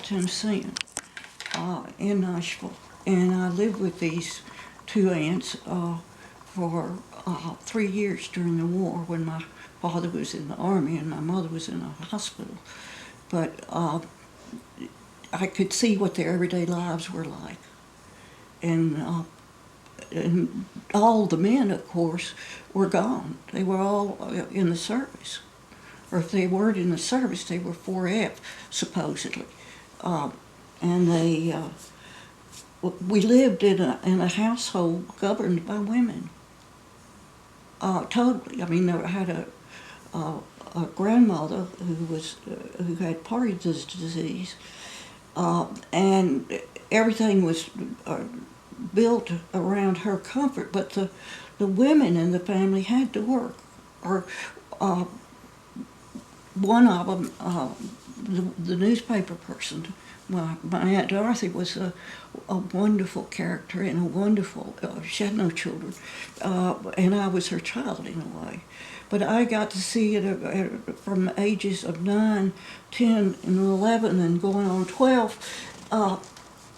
Tennessean in Nashville. And I lived with these two aunts for 3 years during the war when my father was in the Army and my mother was in a hospital. But I could see what their everyday lives were like. And all the men, of course, were gone. They were all in the service. Or if they weren't in the service, they were 4F, supposedly. And we lived in a household governed by women. Totally. I mean, I had a grandmother who had Parkinson's disease, and everything was built around her comfort. But the women in the family had to work. Or one of them, the newspaper person, my Aunt Dorothy was a wonderful character and a wonderful, she had no children, and I was her child in a way. But I got to see it from ages of 9, 10, and 11, and going on 12,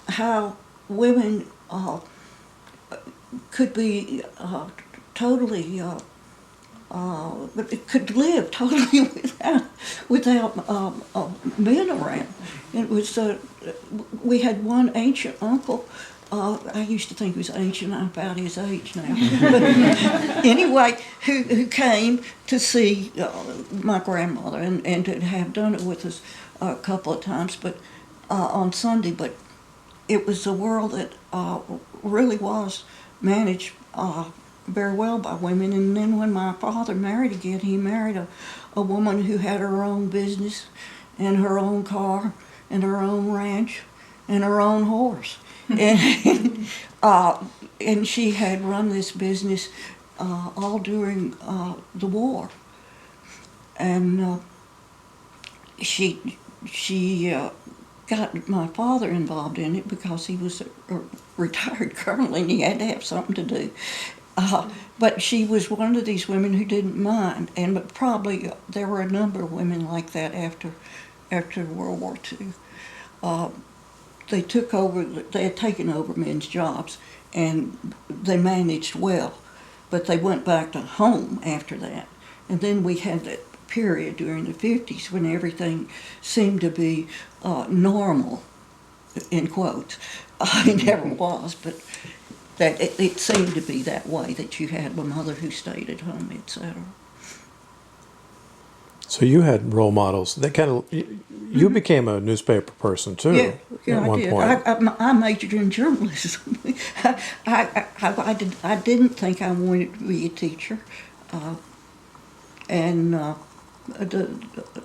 how women could be totally, but it could live totally without men around. It was, we had one ancient uncle. I used to think he was ancient. I'm about his age now. But anyway, who came to see my grandmother and to have done it with us a couple of times, but on Sunday. But it was a world that really was managed very well by women. And then when my father married again, he married a woman who had her own business and her own car and her own ranch and her own horse. And she had run this business all during the war. And she got my father involved in it because he was a retired colonel and he had to have something to do. But she was one of these women who didn't mind, but probably there were a number of women like that after World War II. They took over, they had taken over men's jobs, and they managed well, but they went back to home after that. And then we had that period during the 50s when everything seemed to be normal, in quotes. It never was, but that it seemed to be that way, that you had a mother who stayed at home, etc. So you had role models. That kind of you became a newspaper person too. Yeah, at one I did. point. I majored in journalism. I didn't think I wanted to be a teacher, and the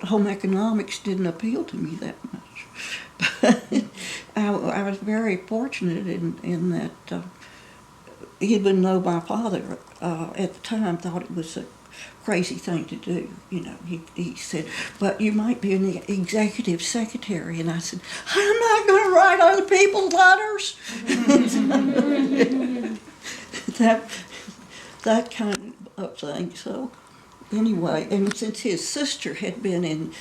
home economics didn't appeal to me that much. But I was very fortunate in that. Even though my father at the time thought it was a crazy thing to do, he said, "But you might be an executive secretary." And I said, "I'm not going to write other people's letters." that kind of thing. So anyway, and since his sister had been in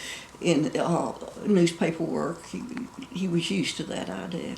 newspaper work, he was used to that idea.